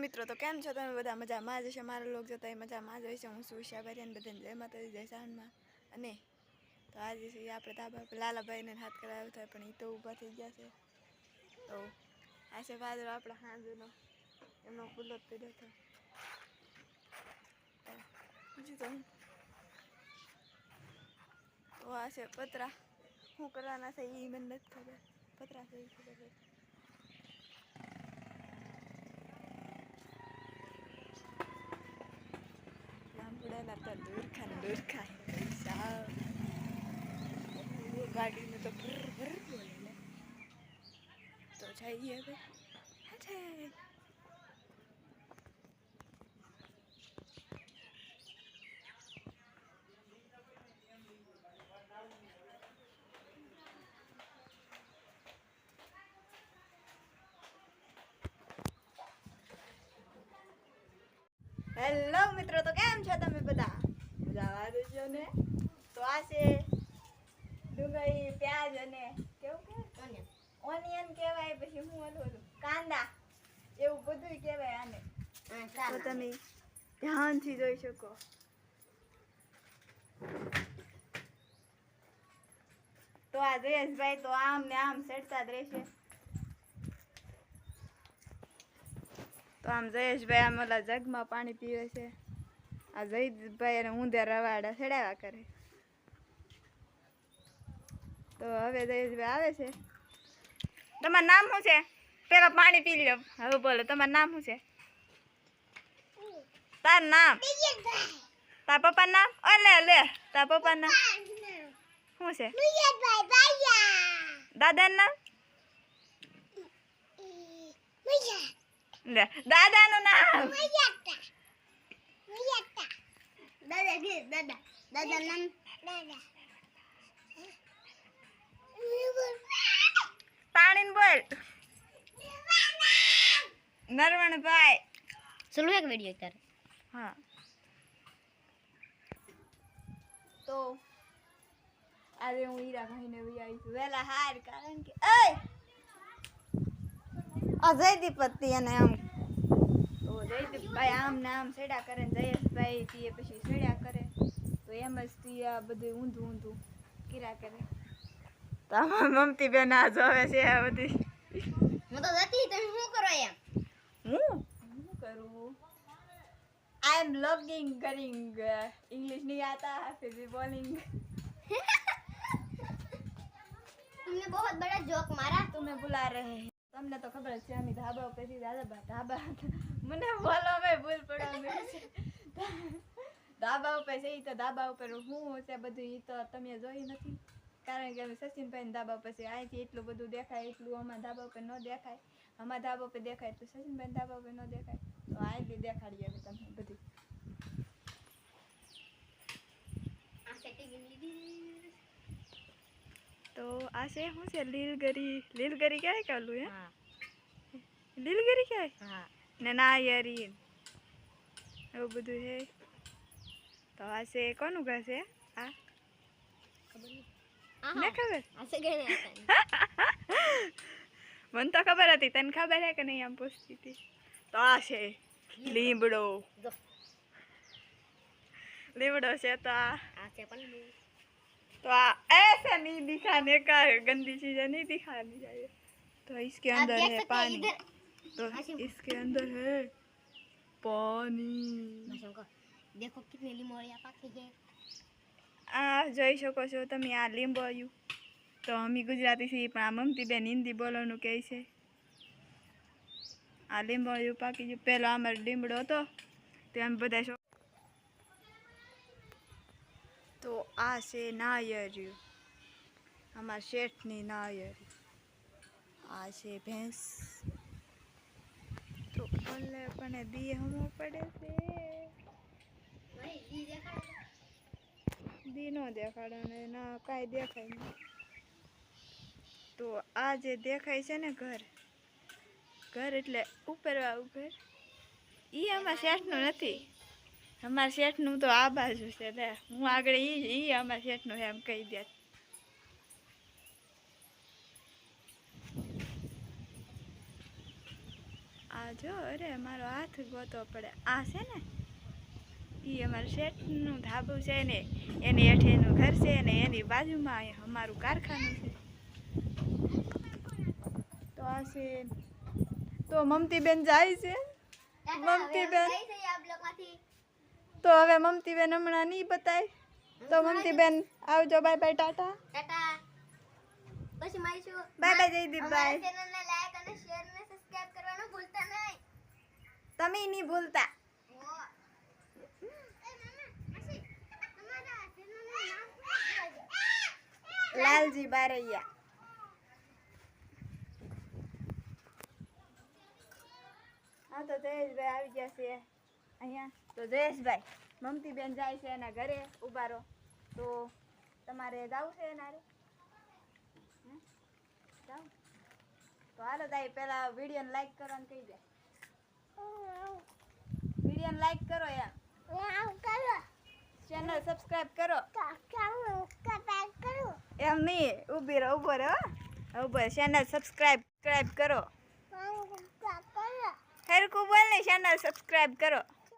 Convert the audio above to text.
મિત્રો, તો કેમ છો તમે બધા? મજામાં જ હશે. મારા લોક જોતા મજામાં જ હશે. હું છું ઉષાભાઈ અને બધાને જય માતાજી, જય સાંજમાં. અને તો આજે છે આપણે ધાબા પર લાલાભાઈને હાથ કરાવ્યો થાય, પણ એ તો ઊભા થઈ ગયા છે. તો આ છે વાદળો આપણા હાંજનો, એમનો ખુલ્લો જ પડ્યો હતો. બીજું તો આ છે પતરા. શું કરવાના છે એ મને નથી ખબર. પતરા છે એ ખબર છે. દૂરખા ગાડીને તો ભર ભર બોલે. તો જઈએ હવે. હેલો મિત્રો, તો કેમ છો તમે બધા? મજામાં છો ને? તો આ છે ડુંગળી, પ્યાજ અને કેવું કે ઓનિયન કહેવાય, પછી હું ઓલું કાંદા એવું બધું કહેવાય આને. તો તમે ધ્યાનથી જોઈ શકો. તો આ જયેશભાઈ તો આમ ને આમ સેડતા જ રહેશે. તો આમ જયેશભાઈ આમ ઓલા જગમાં પાણી પીવે છે. આ જયદભાઈ અને ઊંધે રવાડા ચડાવ્યા કરે. તો હવે જયેશભાઈ આવે છે. તમારું નામ શું છે? પેલા પાણી પી લો, હવે બોલો તમારું નામ શું છે? તાર નામ? તાર પપ્પાનું નામ? લે લે તાર પપ્પાનું નામ શું છે? દાદાનું નામ? લે દાદાનું નામ? પાણીને બોલ. નરવણભાઈ. ચલો એક વિડિયો કર. હા. તો આજે હું હીરાભાઈને આવી છું વહેલા હાર, કારણ કે અજયદીપતિ અને આમ તો જયદીપભાઈ આમ ને આમ સેડા કરે ને જયેશભાઈ પીએ પછી સેડા કરે. તો એમ જ આ બધું ઊંધું ઊંધું કીરા કરે. તો આમાં મમતી બેન આ જોવે છે આ બધી. હું તો જતી, તમે શું કરો એમ? હું કરું? आई एम लॉगिंग करिंग. इंग्लिश नहीं आता फिर भी बोलिंग. तुमने बहुत बड़ा जोक मारा. तुम्हें बुला रहे हैं. તમને તો ખબર છે અમે ધાબા ઉપર થી ધાબા મને બોલો મે ભૂલ પડ્યો મેં ધાબા ઉપર છે તો ધાબા ઉપર હું છે બધું ઈ તો તમે જોઈ નથી, કારણ કે અમે સચિનભાઈ ધાબા ઉપર છે. અહીંથી એટલું બધું દેખાય, એટલું અમારા ધાબા ઉપર ન દેખાય. અમારા ધાબા ઉપર દેખાય તો સચિનભાઈ ધાબા ઉપર ન દેખાય. તો અહીંથી દેખાડીએ અમે તમને બધી. તો આ છે શું છે? લીલગરી. લીલગરી ક્યાં ચાલુ હે? લીલગરી ક્યાં? હા. ને નાયરી એવું બધું છે. તો આ છે કોનું ઘર છે? આ ને ખબર? મને તો ખબર હતી, તને ખબર હે કે નહીં? આમ પૂછતી હતી. તો આ છે લીમડો. લીમડો છે. તો આ છે પણ तो ऐसे नहीं दिखाने का, गंदी चीजें नहीं दिखानी चाहिए. तो इसके अंदर है पानी. तो इसके अंदर है पानी. देखो कितने લીંબોળિયા પાકી છે. આ જોઈ શકો છો તમે આ લીંબોળિયું. તો અમે ગુજરાતી છીએ પણ આ મમતી બેન હિન્દી બોલવાનું કહે છે. આ લીંબોળિયું પાકી ગયું. પહેલા અમારો લીમડો હતો તે અમે બધા. તો આ છે નાયર્યું, અમારા શેઠની નાયરી. આ છે ભેંસ. તો ઓલે પણ દી હમો પડે છે. દી નો દેખાડે ને ના કાંઈ દેખાય નહીં. તો આ જે દેખાય છે ને ઘર, ઘર એટલે ઉપરવાળું ઘર, એ અમારા શેઠનું નથી. અમારા શેઠનું તો આ બાજુ છે. લે હું આગળ ઈ અમારા શેઠનું એમ કહી દે. આ જો અરે મારો હાથ ગોતો પડે. આ છે ને એ અમારા શેઠનું ધાબુ છે ને એની હેઠે એનું ઘર છે ને એની બાજુમાં અમારું કારખાનું છે. તો આ છે તો મમતીબેન જાય છે. મમતીબેન તો હવે મમતીબેન હમણાં નહીં બતાય. તો મમતીબેન આવજો. Bye bye tata. ટાટા. પછી મળીશું. બાય બાય જયદીપભાઈ. ચેનલને લાઈક અને શેર અને સબસ્ક્રાઇબ કરવાનું ભૂલતા નહીં. તમે નહીં ભૂલતા. લાલજી બારૈયા. હા તો જયેશભાઈ આવી ગયા છે અહીંયા. તો જયેશભાઈ મમતીબેન જાય છે એના ઘરે. ઉભા રહો. તો તમારે જવું છે એના હારે? જાવ તો હાલો તાઈ પેલા વિડીયોને લાઈક કરવાનું કહી દે. વિડીયોને લાઈક કરો યાર. ચેનલ સબસ્ક્રાઇબ કરો. એમ નહીં ઊભી રહો. ઉભો રહો. ઉભો ચેનલ સબસ્ક્રાઇબ કરો. ખરકું બોલ ને ચેનલ સબસ્ક્રાઇબ કરો.